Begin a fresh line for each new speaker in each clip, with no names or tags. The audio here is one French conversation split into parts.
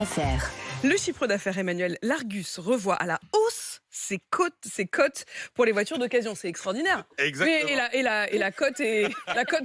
Faire.
Le chiffre d'affaires, Emmanuel, l'Argus revoit à la hausse ses cotes pour les voitures d'occasion. C'est extraordinaire.
Exactement.
Et la cote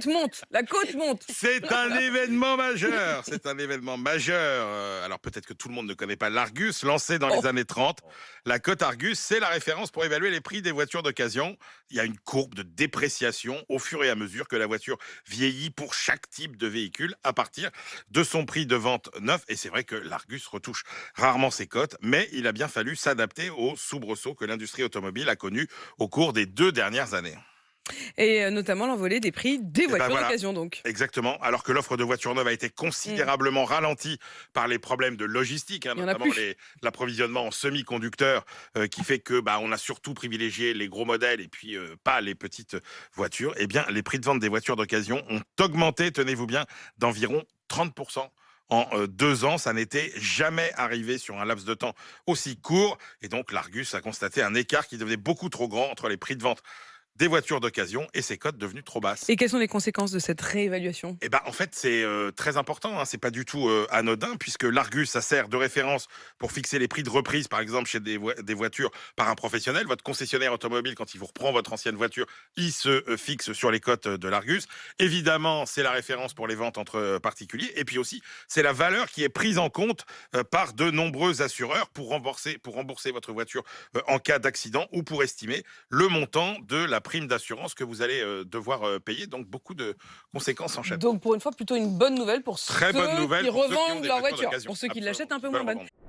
monte. La cote monte.
C'est un événement majeur. C'est un événement majeur. Alors peut-être que tout le monde ne connaît pas l'Argus, lancé dans les années 30. La cote Argus, c'est la référence pour évaluer les prix des voitures d'occasion. Il y a une courbe de dépréciation au fur et à mesure que la voiture vieillit pour chaque type de véhicule à partir de son prix de vente neuf. Et c'est vrai que l'Argus retouche rarement ses cotes, mais il a bien fallu s'adapter aux soubresauts que l'industrie automobile a connus au cours des 2 dernières années.
Et notamment l'envolée des prix des
Et ben
voitures
voilà,
d'occasion, donc.
exactement. Alors que l'offre de voitures neuves a été considérablement ralentie par les problèmes de logistique,
Il y en a
notamment
plus.
l'approvisionnement en semi-conducteurs, qui fait que on a surtout privilégié les gros modèles et puis pas les petites voitures. Eh bien, les prix de vente des voitures d'occasion ont augmenté, tenez-vous bien, d'environ 30%. En 2 ans, ça n'était jamais arrivé sur un laps de temps aussi court. Et donc, l'Argus a constaté un écart qui devenait beaucoup trop grand entre les prix de vente des voitures d'occasion et ses cotes devenues trop basses.
Et quelles sont les conséquences de cette réévaluation?
En fait, c'est très important, hein. C'est pas du tout anodin, puisque l'Argus, ça sert de référence pour fixer les prix de reprise, par exemple, chez des voitures par un professionnel. Votre concessionnaire automobile, quand il vous reprend votre ancienne voiture, il se fixe sur les cotes de l'Argus. Évidemment, c'est la référence pour les ventes entre particuliers. Et puis aussi, c'est la valeur qui est prise en compte par de nombreux assureurs pour rembourser votre voiture en cas d'accident ou pour estimer le montant de la prime d'assurance que vous allez devoir payer. Donc, beaucoup de conséquences en chaîne.
Donc, pour une fois, plutôt une bonne nouvelle pour
Très bonne
ceux
nouvelle
qui
pour ceux qui ont
revendent
des
leur
voitures
voiture.
d'occasion.
Pour ceux qui
Absolument.
l'achètent un peu
Qui
moins
veulent
bonne.
revendre.